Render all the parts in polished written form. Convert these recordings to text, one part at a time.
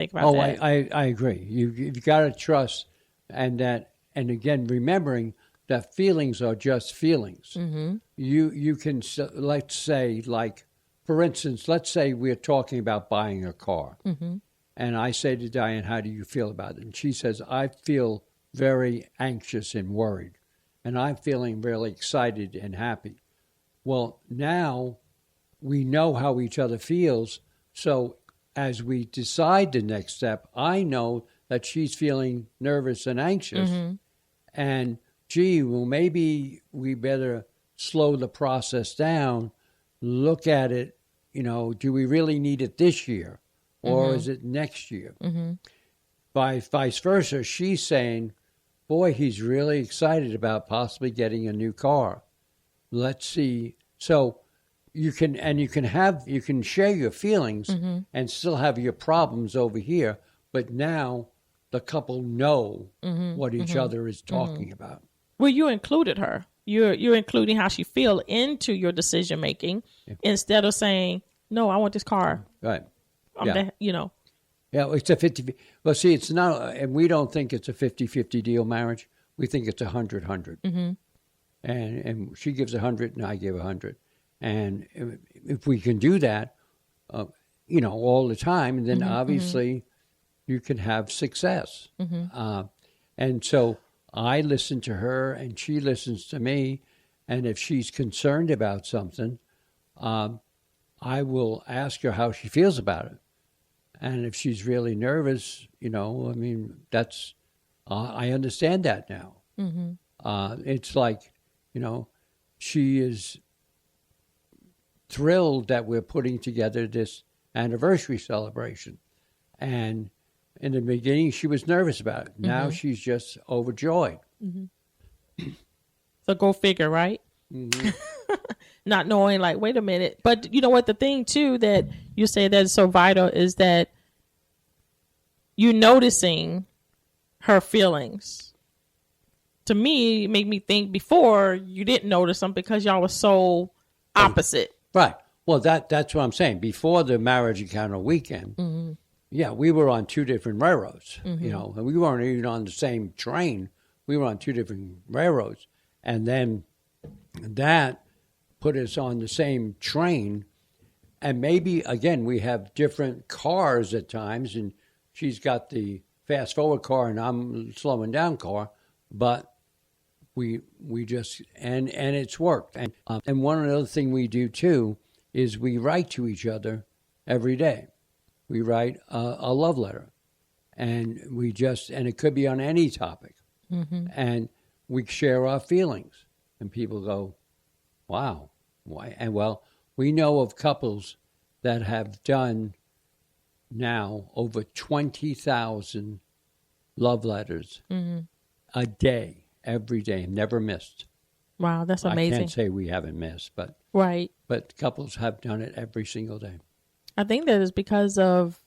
think about that. I agree. You've got to trust, and again, remembering that feelings are just feelings. Mm-hmm. You can, let's say, like, for instance, let's say we're talking about buying a car. Mm-hmm. And I say to Diane, how do you feel about it? And she says, I feel very anxious and worried. And I'm feeling really excited and happy. Well, now we know how each other feels. So as we decide the next step, I know that she's feeling nervous and anxious. Mm-hmm. And, well, maybe we better slow the process down, look at it, do we really need it this year? Or Mm-hmm. is it next year? Mm-hmm. Vice versa, she's saying, boy, he's really excited about possibly getting a new car. Let's see. So you can share your feelings Mm-hmm. and still have your problems over here. But now the couple know Mm-hmm. what each Mm-hmm. other is talking about. Well, you included her. You're including how she feel into your decision making instead of saying, no, I want this car. Right. Yeah, it's a 50. Well, see, it's not, and we don't think it's a 50-50 deal marriage. We think it's 100-100. Mm-hmm. And she gives 100 and I give 100. And if we can do that, all the time, then Mm-hmm. obviously you can have success. Mm-hmm. And so I listen to her and she listens to me. And if she's concerned about something, I will ask her how she feels about it. And if she's really nervous, that's, I understand that now. Mm-hmm. It's like, she is thrilled that we're putting together this anniversary celebration. And in the beginning, she was nervous about it. Now Mm-hmm. she's just overjoyed. Mm-hmm. So go figure, right? Mm-hmm. Not knowing, like, wait a minute. But you know what? The thing, too, that you say that is so vital is that you noticing her feelings. To me, it made me think before you didn't notice them because y'all were so opposite. Right. Well, that's what I'm saying. Before the marriage encounter weekend, Mm-hmm. yeah, we were on two different railroads, Mm-hmm. and we weren't even on the same train. We were on two different railroads. And then that put us on the same train. And maybe, again, we have different cars at times, and she's got the fast forward car and I'm slowing down car, but we just, and it's worked. And one other thing we do too is we write to each other every day. We write a love letter, and and it could be on any topic. Mm-hmm. And we share our feelings, and people go, wow, why? And well, we know of couples that have done now over 20,000 love letters Mm-hmm. a day, every day, never missed. Wow, that's amazing. I can't say we haven't missed, but Right. But couples have done it every single day. I think that is because of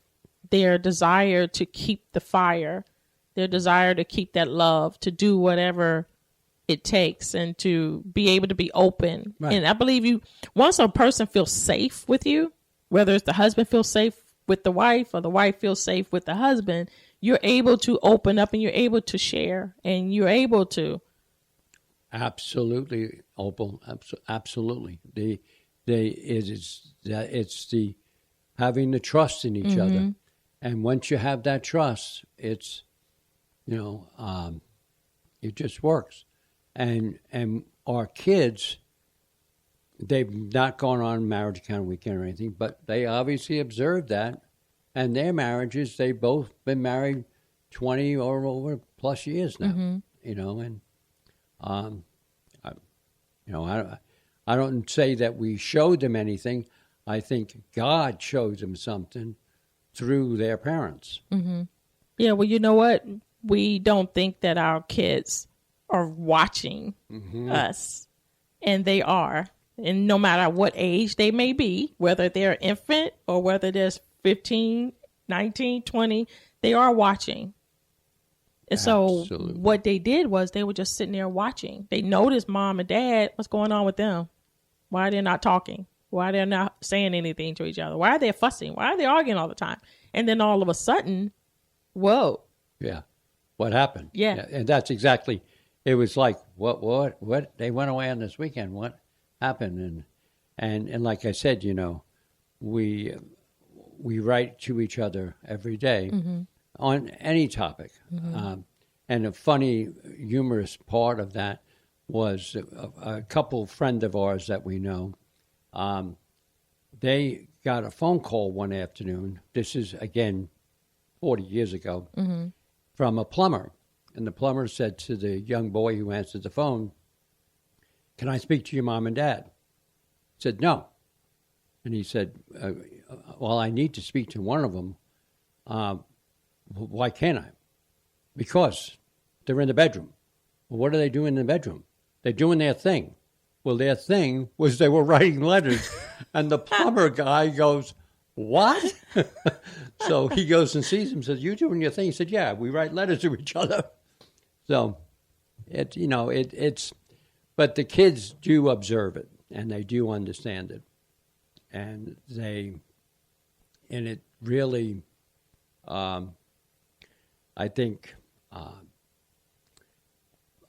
their desire to keep the fire, their desire to keep that love, to do whatever it takes, and to be able to be open. Right. And I believe once a person feels safe with you, whether it's the husband feels safe with the wife or the wife feels safe with the husband, you're able to open up and you're able to share and you're able to. Absolutely, Opal. Absolutely. It's the having the trust in each other, and once you have that trust, it's it just works. And our kids, they've not gone on marriage encounter weekend or anything, but they obviously observed that, and their marriages, they've both been married 20 or over plus years now. And I don't say that we showed them anything. I think God showed them something through their parents. Mm-hmm. Yeah, well, you know what? We don't think that our kids are watching us, and they are. And no matter what age they may be, whether they're infant or whether they're 15, 19, 20, they are watching. And so what they did was they were just sitting there watching. They noticed mom and dad, what's going on with them? Why are they not talking? Why are they not saying anything to each other? Why are they fussing? Why are they arguing all the time? And then all of a sudden, whoa. Yeah. What happened? Yeah. And that's exactly, it was like, what? They went away on this weekend. What happened? And like I said, we write to each other every day on any topic. And a funny, humorous part of that was a couple friend of ours that we know. They got a phone call one afternoon. This is, again, 40 years ago, from a plumber. And the plumber said to the young boy who answered the phone, "Can I speak to your mom and dad?" He said, "No." And he said, "Well, I need to speak to one of them. Why can't I?" "Because they're in the bedroom." "Well, what are they doing in the bedroom?" "They're doing their thing." Well, their thing was they were writing letters. And the plumber guy goes, "What?" So he goes and sees him and says, "You doing your thing?" He said, "Yeah, we write letters to each other." So it's, but the kids do observe it and they do understand it. And it really, I think,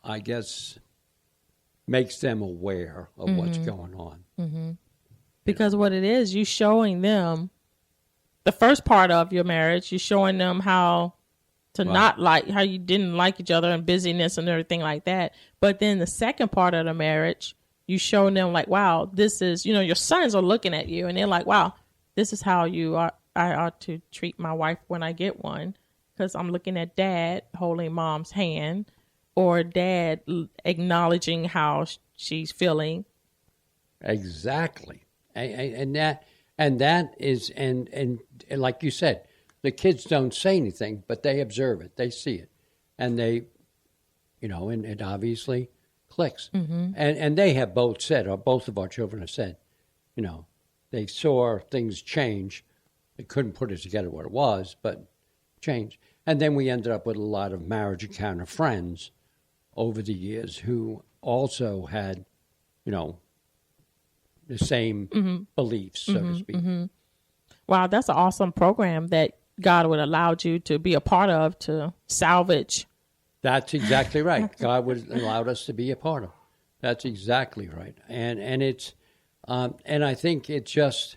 I guess, makes them aware of what's going on. Because what it is, you showing them the first part of your marriage, you're showing them how to not like, how you didn't like each other and busyness and everything like that. But then the second part of the marriage, you showing them like, wow, this is, your sons are looking at you and they're like, wow, this is how I ought to treat my wife when I get one. Because I'm looking at dad holding mom's hand or dad acknowledging how she's feeling. Exactly. And that is, and like you said, the kids don't say anything, but they observe it, they see it, and they, and it obviously clicks. And they have both said, or both of our children have said, they saw things change. They couldn't put it together what it was, but change. And then we ended up with a lot of marriage encounter friends over the years who also had, the same beliefs, so to speak. Wow, that's an awesome program that God would allow you to be a part of to salvage. That's exactly right. God would allow us to be a part of. That's exactly right. And it's, and I think it just,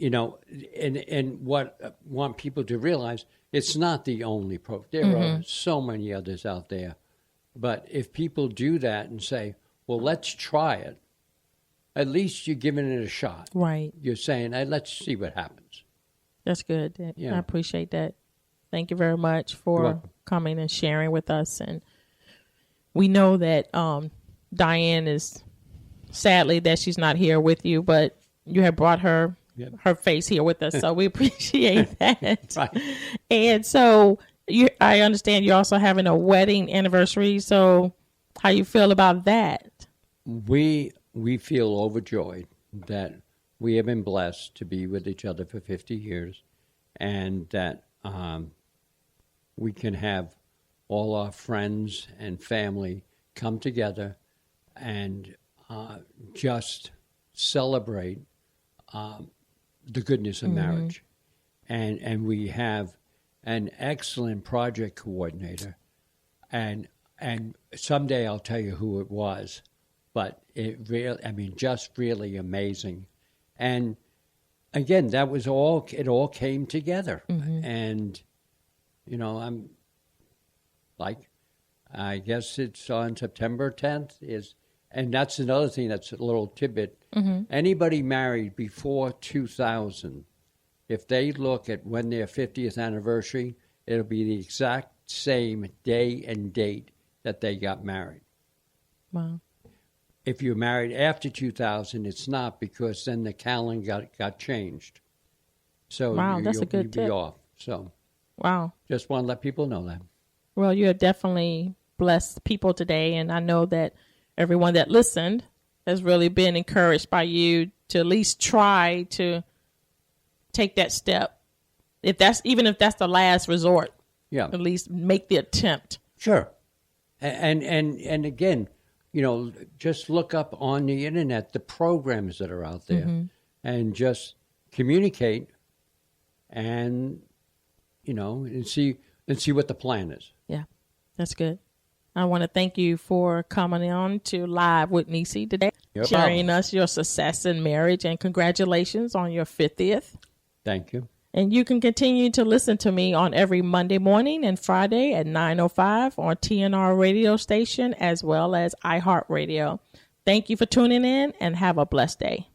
and what I want people to realize, it's not the only program. There are so many others out there. But if people do that and say, well, let's try it, at least you're giving it a shot. Right. You're saying, hey, let's see what happens. That's good. Yeah. I appreciate that. Thank you very much for coming and sharing with us. And we know that Diane is, sadly, that she's not here with you, but you have brought her face here with us. So we appreciate that. Right. And so I understand you're also having a wedding anniversary. So how you feel about that? We feel overjoyed that we have been blessed to be with each other for 50 years and that we can have all our friends and family come together and just celebrate the goodness of marriage. And we have an excellent project coordinator. And someday I'll tell you who it was. But it really, just really amazing. And again, it all came together. And, I'm like, I guess it's on September 10th and that's another thing that's a little tidbit. Anybody married before 2000, if they look at when their 50th anniversary, it'll be the exact same day and date that they got married. Wow. If you're married after 2000, it's not, because then the calendar got changed. So that's a good tip. Be off. So just want to let people know that. Well, you have definitely blessed people today, and I know that everyone that listened has really been encouraged by you to at least try to take that step. Even if that's the last resort. Yeah. At least make the attempt. Sure. And again, just look up on the internet the programs that are out there and just communicate and and see what the plan is. Yeah, that's good. I want to thank you for coming on to Live with Necee today, sharing us your success in marriage, and congratulations on your 50th. Thank you. And you can continue to listen to me on every Monday morning and Friday at 9:05 on TNR radio station, as well as iHeartRadio. Thank you for tuning in, and have a blessed day.